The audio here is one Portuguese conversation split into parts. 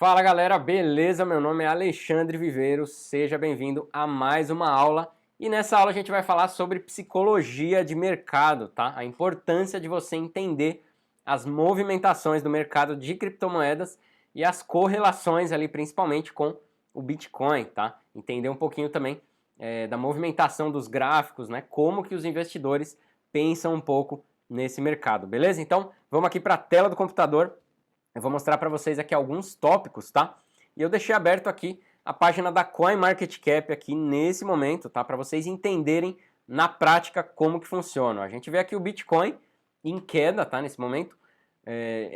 Fala galera, beleza? Meu nome é Alexandre Viveiro, seja bem-vindo a mais uma aula. E nessa aula a gente vai falar sobre psicologia de mercado, tá? A importância de você entender as movimentações do mercado de criptomoedas e as correlações ali, principalmente com o Bitcoin, tá? Entender um pouquinho também da movimentação dos gráficos, né? Como que os investidores pensam um pouco nesse mercado, beleza? Então, vamos aqui para a tela do computador. Eu vou mostrar para vocês aqui alguns tópicos, tá? E eu deixei aberto aqui a página da CoinMarketCap aqui nesse momento, tá? Para vocês entenderem na prática como que funciona. A gente vê aqui o Bitcoin em queda, tá? Nesse momento.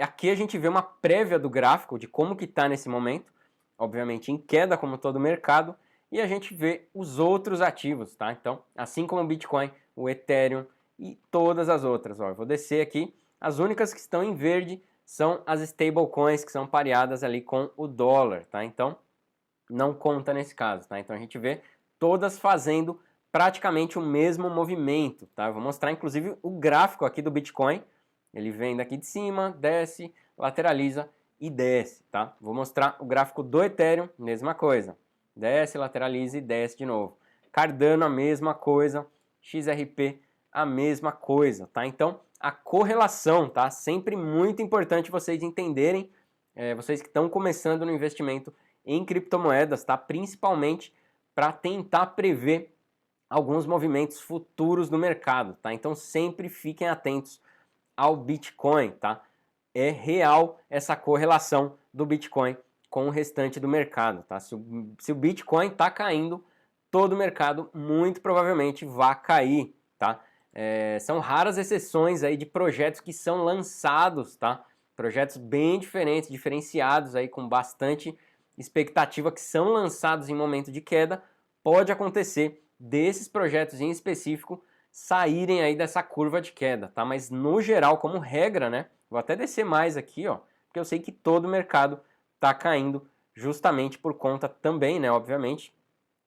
Aqui a gente vê uma prévia do gráfico de como que tá nesse momento. Obviamente em queda, como todo mercado. E a gente vê os outros ativos, tá? Então, assim como o Bitcoin, o Ethereum e todas as outras. Ó, eu vou descer aqui. As únicas que estão em verde são as stablecoins que são pareadas ali com o dólar, tá? Então, não conta nesse caso, tá? Então a gente vê todas fazendo praticamente o mesmo movimento, tá? Eu vou mostrar inclusive o gráfico aqui do Bitcoin. Ele vem daqui de cima, desce, lateraliza e desce, tá? Vou mostrar o gráfico do Ethereum, mesma coisa. Desce, lateraliza e desce de novo. Cardano, a mesma coisa. XRP, a mesma coisa, tá? Então, a correlação, tá? Sempre muito importante vocês entenderem, vocês que estão começando no investimento em criptomoedas, tá? Principalmente para tentar prever alguns movimentos futuros do mercado, tá? Então, sempre fiquem atentos ao Bitcoin, tá? É real essa correlação do Bitcoin com o restante do mercado, tá? Se o Bitcoin está caindo, todo o mercado muito provavelmente vai cair, tá? São raras exceções aí de projetos que são lançados, tá? Projetos bem diferentes, diferenciados aí com bastante expectativa que são lançados em momento de queda. Pode acontecer desses projetos em específico saírem aí dessa curva de queda, tá? Mas no geral, como regra, né? Vou até descer mais aqui, ó, porque eu sei que todo o mercado tá caindo justamente por conta também, né? Obviamente,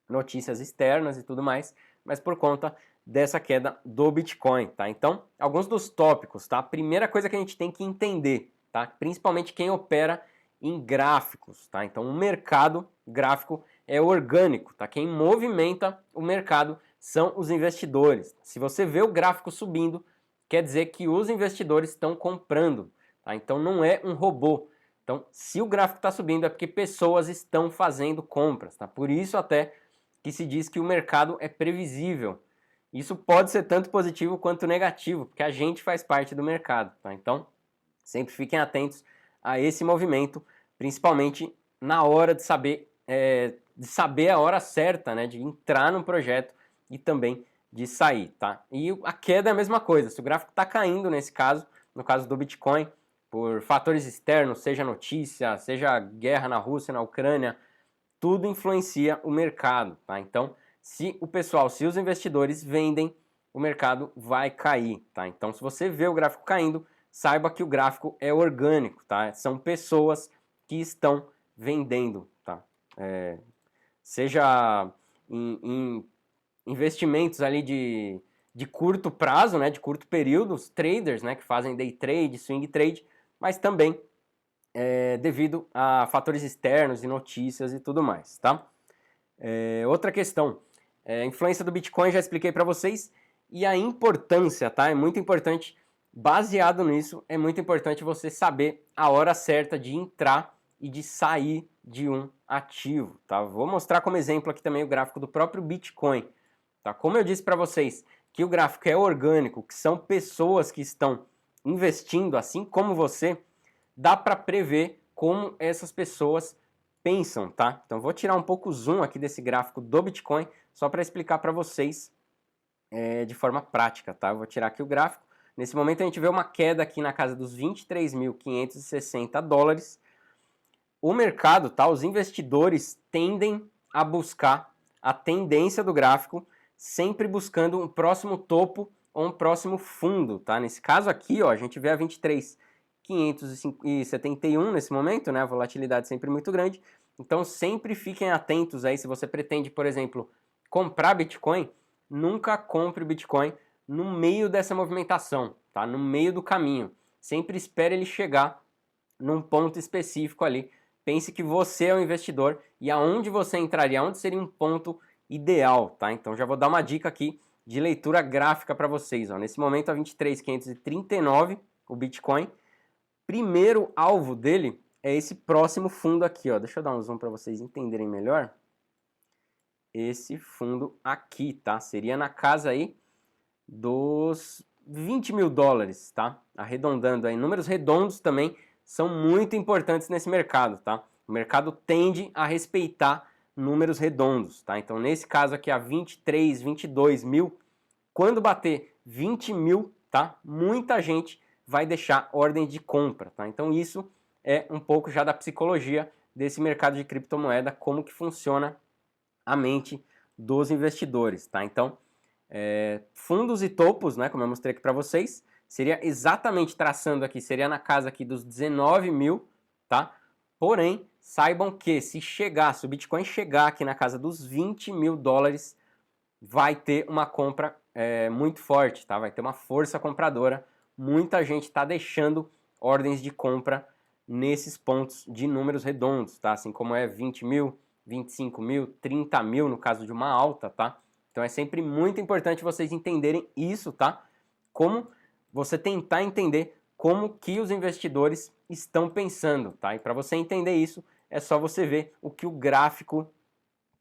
notícias externas e tudo mais, mas por conta dessa queda do Bitcoin, tá? Então, alguns dos tópicos, tá? A primeira coisa que a gente tem que entender, tá? Principalmente quem opera em gráficos, tá? Então, o mercado gráfico é orgânico, tá? Quem movimenta o mercado são os investidores. Se você vê o gráfico subindo, quer dizer que os investidores estão comprando, tá? Então, não é um robô. Então, se o gráfico está subindo é porque pessoas estão fazendo compras, tá? Por isso até que se diz que o mercado é previsível. Isso pode ser tanto positivo quanto negativo, porque a gente faz parte do mercado, tá? Então, sempre fiquem atentos a esse movimento, principalmente na hora de saber a hora certa, né, de entrar no projeto e também de sair, tá? E a queda é a mesma coisa. Se o gráfico está caindo nesse caso, no caso do Bitcoin, por fatores externos, seja notícia, seja guerra na Rússia, na Ucrânia, tudo influencia o mercado, tá? Então, se os investidores vendem, o mercado vai cair, tá? Então, se você vê o gráfico caindo, saiba que o gráfico é orgânico, tá? São pessoas que estão vendendo, tá? Seja em investimentos ali de curto prazo, né? De curto período, os traders, né? Que fazem day trade, swing trade, mas também devido a fatores externos e notícias e tudo mais, tá? Outra questão, a influência do Bitcoin já expliquei para vocês e a importância, tá? É muito importante, baseado nisso, é muito importante você saber a hora certa de entrar e de sair de um ativo, tá? Vou mostrar como exemplo aqui também o gráfico do próprio Bitcoin, tá? Como eu disse para vocês que o gráfico é orgânico, que são pessoas que estão investindo, assim como você, dá para prever como essas pessoas pensam, tá? Então vou tirar um pouco o zoom aqui desse gráfico do Bitcoin só para explicar para vocês de forma prática, tá? Eu vou tirar aqui o gráfico. Nesse momento a gente vê uma queda aqui na casa dos 23.560 dólares. O mercado, tá? Os investidores tendem a buscar a tendência do gráfico, sempre buscando um próximo topo ou um próximo fundo, tá? Nesse caso aqui, ó, a gente vê a 23.571 nesse momento, né? A volatilidade sempre muito grande. Então sempre fiquem atentos aí, se você pretende, por exemplo, comprar Bitcoin, nunca compre o Bitcoin no meio dessa movimentação, tá? No meio do caminho. Sempre espere ele chegar num ponto específico ali pense que você é o investidor e aonde você entraria, aonde seria um ponto ideal, tá? Então já vou dar uma dica aqui de leitura gráfica para vocês, ó. Nesse momento a 23.539 o Bitcoin. Primeiro alvo dele é esse próximo fundo aqui, ó. Deixa eu dar um zoom para vocês entenderem melhor. Esse fundo aqui, tá? Seria na casa aí dos 20 mil dólares, tá? Arredondando aí. Números redondos também são muito importantes nesse mercado, tá? O mercado tende a respeitar números redondos, tá? Então, nesse caso aqui, a 23, 22 mil, quando bater 20 mil, tá? Muita gente vai deixar ordem de compra, tá? Então, isso é um pouco já da psicologia desse mercado de criptomoeda, como que funciona a mente dos investidores, tá? Então, fundos e topos, né, como eu mostrei aqui para vocês, seria exatamente traçando aqui, seria na casa aqui dos 19 mil, tá? Porém, saibam que se o Bitcoin chegar aqui na casa dos 20 mil dólares, vai ter uma compra muito forte, tá? Vai ter uma força compradora, muita gente está deixando ordens de compra nesses pontos de números redondos, tá? Assim como é 20 mil, 25 mil, 30 mil no caso de uma alta, tá? Então é sempre muito importante vocês entenderem isso, tá? Como você tentar entender como que os investidores estão pensando, tá? E para você entender isso, é só você ver o que o gráfico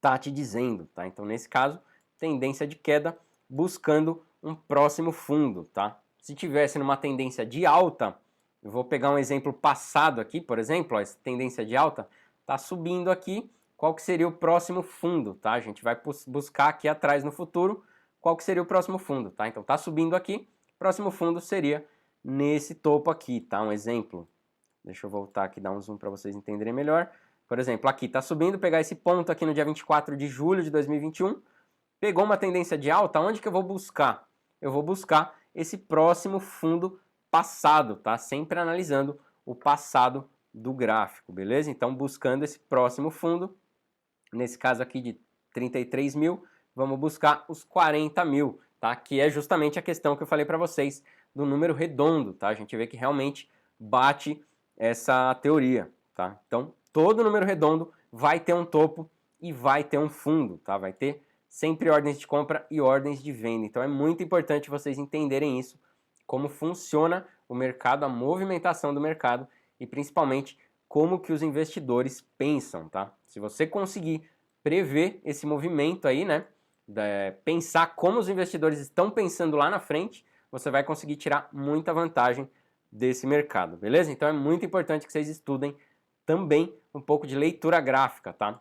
tá te dizendo, tá? Então nesse caso, tendência de queda buscando um próximo fundo, tá? Se tivesse numa tendência de alta, eu vou pegar um exemplo passado aqui, por exemplo, ó, essa tendência de alta tá subindo aqui. Qual que seria o próximo fundo, tá? A gente vai buscar aqui atrás no futuro qual que seria o próximo fundo, tá? Então tá subindo aqui, próximo fundo seria nesse topo aqui, tá? Um exemplo. Deixa eu voltar aqui, dar um zoom para vocês entenderem melhor. Por exemplo, aqui tá subindo, pegar esse ponto aqui no dia 24 de julho de 2021, pegou uma tendência de alta, onde que eu vou buscar? Eu vou buscar esse próximo fundo passado, tá? Sempre analisando o passado do gráfico, beleza? Então buscando esse próximo fundo, nesse caso aqui de 33 mil, vamos buscar os 40 mil, tá? Que é justamente a questão que eu falei para vocês do número redondo, tá? A gente vê que realmente bate essa teoria, tá? Então, todo número redondo vai ter um topo e vai ter um fundo, tá? Vai ter sempre ordens de compra e ordens de venda. Então, é muito importante vocês entenderem isso, como funciona o mercado, a movimentação do mercado e principalmente como que os investidores pensam, tá? Se você conseguir prever esse movimento aí, né, pensar como os investidores estão pensando lá na frente, você vai conseguir tirar muita vantagem desse mercado, beleza? Então é muito importante que vocês estudem também um pouco de leitura gráfica, tá?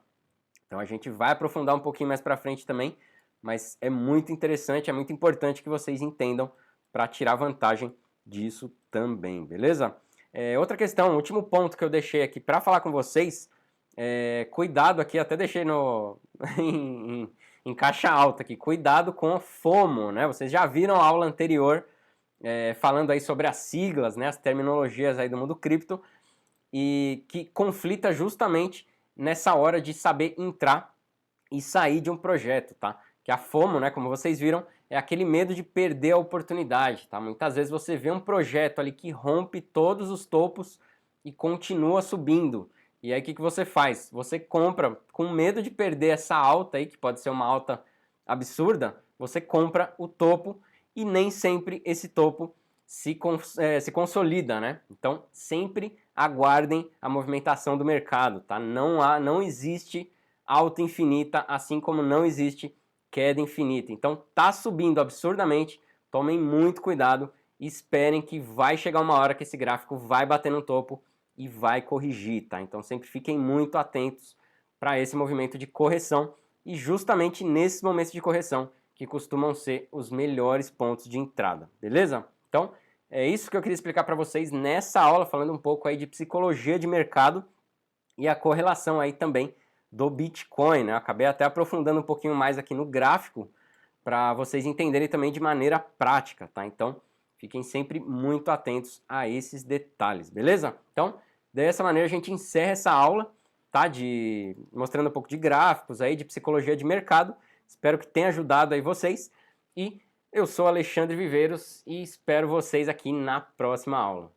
Então a gente vai aprofundar um pouquinho mais para frente também, mas é muito interessante, é muito importante que vocês entendam para tirar vantagem disso também, beleza? Outra questão, último ponto que eu deixei aqui para falar com vocês, cuidado aqui, até deixei em caixa alta aqui, cuidado com a FOMO, né? Vocês já viram a aula anterior falando aí sobre as siglas, né? As terminologias aí do mundo cripto, e que conflita justamente nessa hora de saber entrar e sair de um projeto, tá? Que a FOMO, né, como vocês viram, é aquele medo de perder a oportunidade, tá? Muitas vezes você vê um projeto ali que rompe todos os topos e continua subindo. E aí o que você faz? Você compra com medo de perder essa alta aí, que pode ser uma alta absurda, você compra o topo e nem sempre esse topo se consolida, né? Então sempre aguardem a movimentação do mercado, tá? Não existe alta infinita, assim como não existe queda infinita. Então tá subindo absurdamente, tomem muito cuidado e esperem que vai chegar uma hora que esse gráfico vai bater no topo e vai corrigir, tá? Então sempre fiquem muito atentos para esse movimento de correção e justamente nesses momentos de correção que costumam ser os melhores pontos de entrada, beleza? Então é isso que eu queria explicar para vocês nessa aula, falando um pouco aí de psicologia de mercado e a correlação aí também do Bitcoin, né? Eu acabei até aprofundando um pouquinho mais aqui no gráfico para vocês entenderem também de maneira prática, tá? Então, fiquem sempre muito atentos a esses detalhes, beleza? Então, dessa maneira a gente encerra essa aula, tá? Mostrando um pouco de gráficos aí, de psicologia de mercado. Espero que tenha ajudado aí vocês e eu sou Alexandre Viveiros e espero vocês aqui na próxima aula.